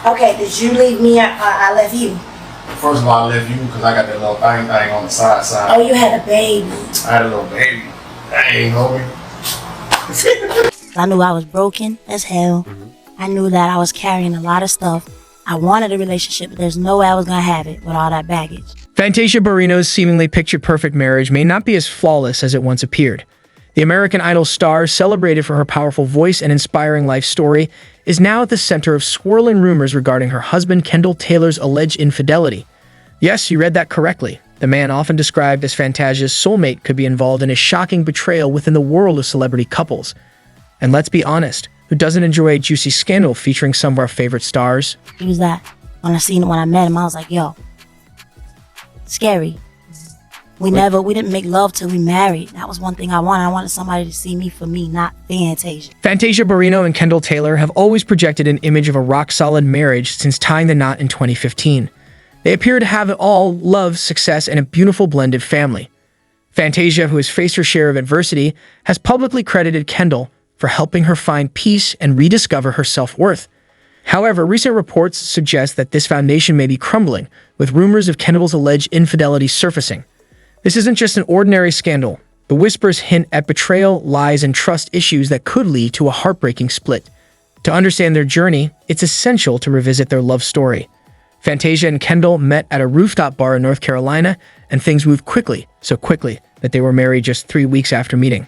Okay, did you leave me or I left you? First of all, I left you because I got that little thing on the side. Oh, you had a baby. I had a little baby. Dang, homie. I knew I was broken as hell. I knew that I was carrying a lot of stuff. I wanted a relationship, but there's no way I was going to have it with all that baggage. Fantasia Barrino's seemingly picture-perfect marriage may not be as flawless as it once appeared. The American Idol star, celebrated for her powerful voice and inspiring life story, is now at the center of swirling rumors regarding her husband Kendall Taylor's alleged infidelity. Yes, you read that correctly. The man, often described as Fantasia's soulmate, could be involved in a shocking betrayal within the world of celebrity couples. And let's be honest, who doesn't enjoy a juicy scandal featuring some of our favorite stars? He was that. When I met him, I was like, yo, scary. We didn't make love till we married. That was one thing I wanted. I wanted somebody to see me for me, not Fantasia. Fantasia Barrino and Kendall Taylor have always projected an image of a rock-solid marriage since tying the knot in 2015. They appear to have it all: love, success, and a beautiful blended family. Fantasia, who has faced her share of adversity, has publicly credited Kendall for helping her find peace and rediscover her self-worth. However, recent reports suggest that this foundation may be crumbling, with rumors of Kendall's alleged infidelity surfacing. This isn't just an ordinary scandal. The whispers hint at betrayal, lies, and trust issues that could lead to a heartbreaking split. To understand their journey, it's essential to revisit their love story. Fantasia and Kendall met at a rooftop bar in North Carolina, and things moved quickly, so quickly that they were married just 3 weeks after meeting.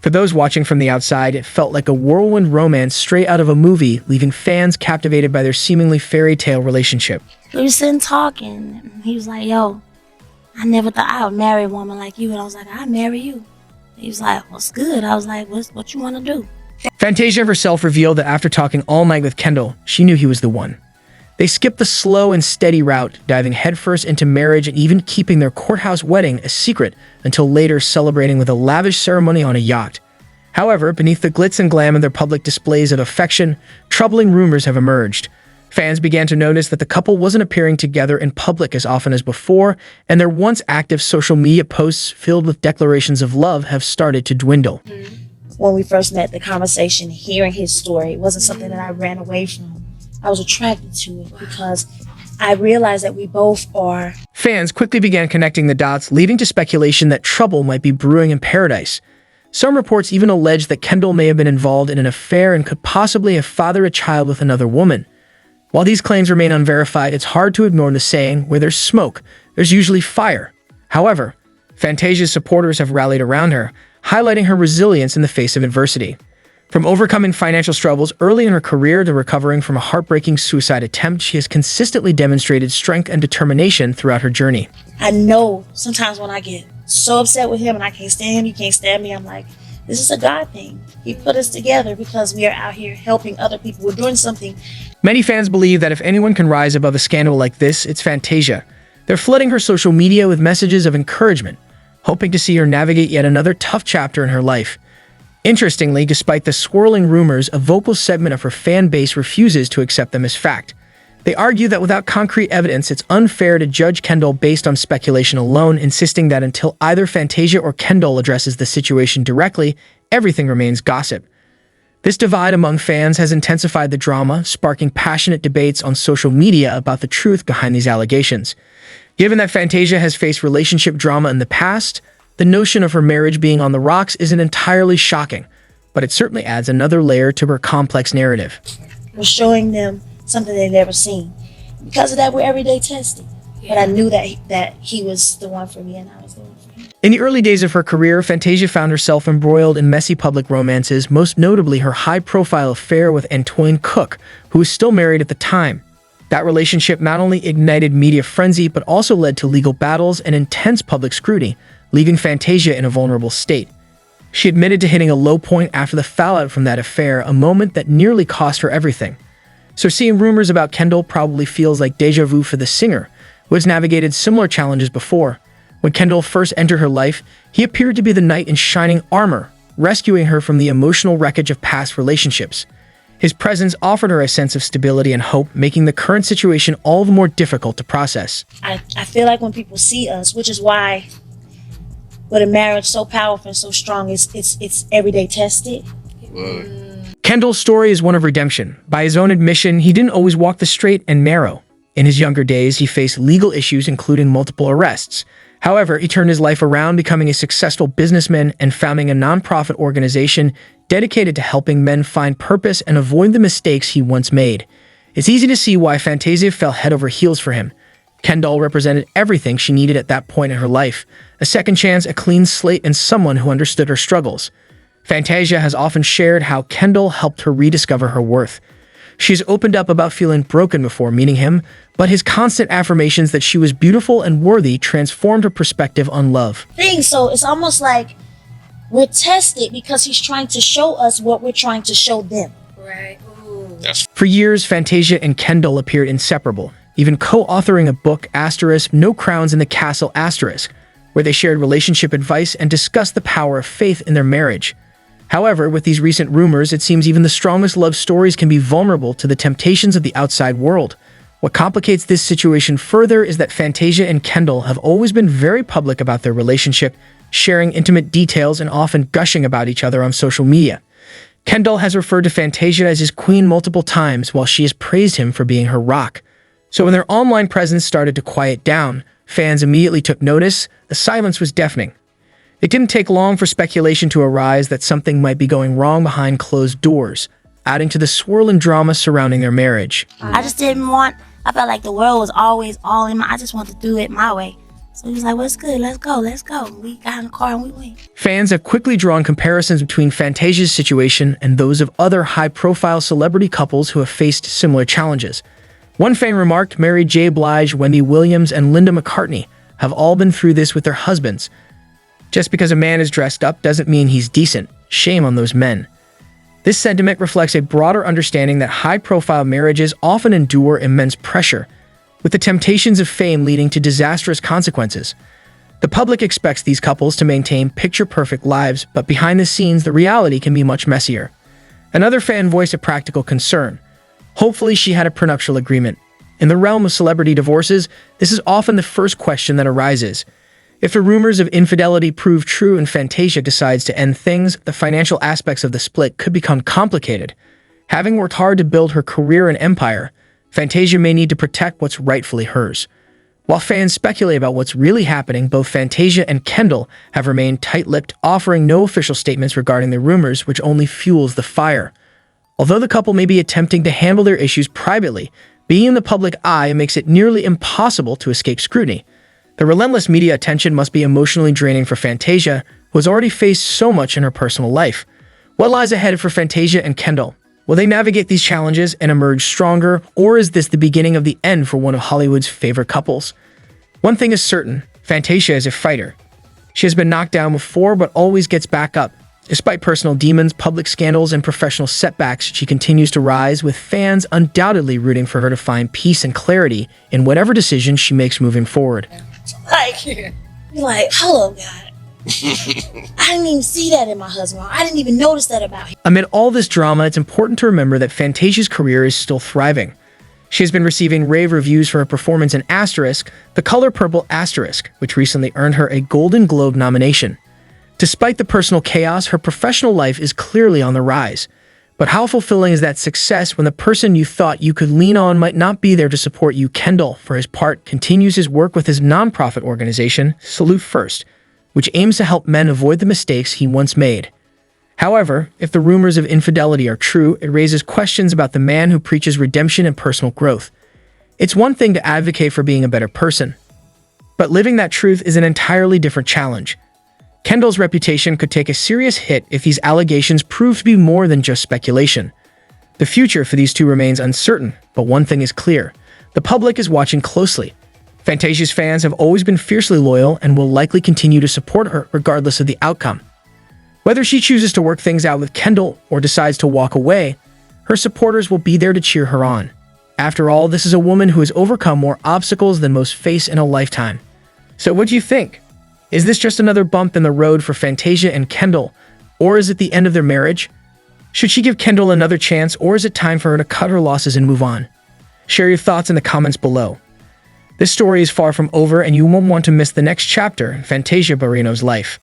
For those watching from the outside, it felt like a whirlwind romance straight out of a movie, leaving fans captivated by their seemingly fairy tale relationship. We were sitting talking. He was like, yo, I never thought I would marry a woman like you. And I was like, I'd marry you. He was like, what's good? I was like, what you want to do? Fantasia herself revealed that after talking all night with Kendall, she knew he was the one. They skipped the slow and steady route, diving headfirst into marriage and even keeping their courthouse wedding a secret until later celebrating with a lavish ceremony on a yacht. However, beneath the glitz and glam of their public displays of affection, troubling rumors have emerged. Fans began to notice that the couple wasn't appearing together in public as often as before, and their once active social media posts filled with declarations of love have started to dwindle. When we first met, the conversation, hearing his story, it wasn't something that I ran away from. I was attracted to it because I realized that we both are. Fans quickly began connecting the dots, leading to speculation that trouble might be brewing in paradise. Some reports even allege that Kendall may have been involved in an affair and could possibly have fathered a child with another woman. While these claims remain unverified, it's hard to ignore the saying, where there's smoke, there's usually fire. However, Fantasia's supporters have rallied around her, highlighting her resilience in the face of adversity. From overcoming financial struggles early in her career to recovering from a heartbreaking suicide attempt, she has consistently demonstrated strength and determination throughout her journey. I know sometimes when I get so upset with him and I can't stand him, he can't stand me, I'm like, this is a God thing. He put us together because we are out here helping other people. We're doing something. Many fans believe that if anyone can rise above a scandal like this, it's Fantasia. They're flooding her social media with messages of encouragement, hoping to see her navigate yet another tough chapter in her life. Interestingly, despite the swirling rumors, a vocal segment of her fan base refuses to accept them as fact. They argue that without concrete evidence, it's unfair to judge Kendall based on speculation alone, insisting that until either Fantasia or Kendall addresses the situation directly, everything remains gossip. This divide among fans has intensified the drama, sparking passionate debates on social media about the truth behind these allegations. Given that Fantasia has faced relationship drama in the past, the notion of her marriage being on the rocks isn't entirely shocking, but it certainly adds another layer to her complex narrative. We're showing them something they've never seen. Because of that, we're everyday testing. But I knew that he was the one for me and I was the one for him. In the early days of her career, Fantasia found herself embroiled in messy public romances, most notably her high-profile affair with Antoine Cook, who was still married at the time. That relationship not only ignited media frenzy, but also led to legal battles and intense public scrutiny, leaving Fantasia in a vulnerable state. She admitted to hitting a low point after the fallout from that affair, a moment that nearly cost her everything. So seeing rumors about Kendall probably feels like deja vu for the singer, who has navigated similar challenges before. When Kendall first entered her life, he appeared to be the knight in shining armor, rescuing her from the emotional wreckage of past relationships. His presence offered her a sense of stability and hope, making the current situation all the more difficult to process. I feel like when people see us, which is why with a marriage so powerful and so strong, it's everyday tested. Kendall's story is one of redemption. By his own admission, he didn't always walk the straight and narrow. In his younger days, he faced legal issues, including multiple arrests. However, he turned his life around, becoming a successful businessman and founding a nonprofit organization dedicated to helping men find purpose and avoid the mistakes he once made. It's easy to see why Fantasia fell head over heels for him. Kendall represented everything she needed at that point in her life: a second chance, a clean slate, and someone who understood her struggles. Fantasia has often shared how Kendall helped her rediscover her worth. She's opened up about feeling broken before meeting him, but his constant affirmations that she was beautiful and worthy transformed her perspective on love. So it's almost like we're tested because he's trying to show us what we're trying to show them. Right. Ooh. For years, Fantasia and Kendall appeared inseparable, even co-authoring a book, No Crowns in the Castle, where they shared relationship advice and discussed the power of faith in their marriage. However, with these recent rumors, it seems even the strongest love stories can be vulnerable to the temptations of the outside world. What complicates this situation further is that Fantasia and Kendall have always been very public about their relationship, sharing intimate details and often gushing about each other on social media. Kendall has referred to Fantasia as his queen multiple times, while she has praised him for being her rock. So when their online presence started to quiet down, fans immediately took notice. The silence was deafening. It didn't take long for speculation to arise that something might be going wrong behind closed doors, adding to the swirling drama surrounding their marriage. I felt like the world was always all in I just wanted to do it my way. So he was like, well, it's good, let's go. We got in the car and we went. Fans have quickly drawn comparisons between Fantasia's situation and those of other high-profile celebrity couples who have faced similar challenges. One fan remarked, Mary J. Blige, Wendy Williams, and Linda McCartney have all been through this with their husbands. Just because a man is dressed up doesn't mean he's decent. Shame on those men. This sentiment reflects a broader understanding that high-profile marriages often endure immense pressure, with the temptations of fame leading to disastrous consequences. The public expects these couples to maintain picture-perfect lives, but behind the scenes, the reality can be much messier. Another fan voiced a practical concern. Hopefully, she had a prenuptial agreement. In the realm of celebrity divorces, this is often the first question that arises. If the rumors of infidelity prove true and Fantasia decides to end things, the financial aspects of the split could become complicated. Having worked hard to build her career and empire, Fantasia may need to protect what's rightfully hers. While fans speculate about what's really happening, both Fantasia and Kendall have remained tight-lipped, offering no official statements regarding the rumors, which only fuels the fire. Although the couple may be attempting to handle their issues privately, being in the public eye makes it nearly impossible to escape scrutiny. The relentless media attention must be emotionally draining for Fantasia, who has already faced so much in her personal life. What lies ahead for Fantasia and Kendall? Will they navigate these challenges and emerge stronger, or is this the beginning of the end for one of Hollywood's favorite couples? One thing is certain, Fantasia is a fighter. She has been knocked down before, but always gets back up. Despite personal demons, public scandals, and professional setbacks, she continues to rise, with fans undoubtedly rooting for her to find peace and clarity in whatever decision she makes moving forward. You're like, hello, God. I didn't even see that in my husband. I didn't even notice that about him. Amid all this drama, it's important to remember that Fantasia's career is still thriving. She has been receiving rave reviews for her performance in The Color Purple Asterisk, which recently earned her a Golden Globe nomination. Despite the personal chaos, her professional life is clearly on the rise. But how fulfilling is that success when the person you thought you could lean on might not be there to support you? Kendall, for his part, continues his work with his nonprofit organization, Salute First, which aims to help men avoid the mistakes he once made. However, if the rumors of infidelity are true, it raises questions about the man who preaches redemption and personal growth. It's one thing to advocate for being a better person, but living that truth is an entirely different challenge. Kendall's reputation could take a serious hit if these allegations prove to be more than just speculation. The future for these two remains uncertain, but one thing is clear. The public is watching closely. Fantasia's fans have always been fiercely loyal and will likely continue to support her regardless of the outcome. Whether she chooses to work things out with Kendall or decides to walk away, her supporters will be there to cheer her on. After all, this is a woman who has overcome more obstacles than most face in a lifetime. So what do you think? Is this just another bump in the road for Fantasia and Kendall, or is it the end of their marriage? Should she give Kendall another chance, or is it time for her to cut her losses and move on? Share your thoughts in the comments below. This story is far from over, and you won't want to miss the next chapter in Fantasia Barrino's life.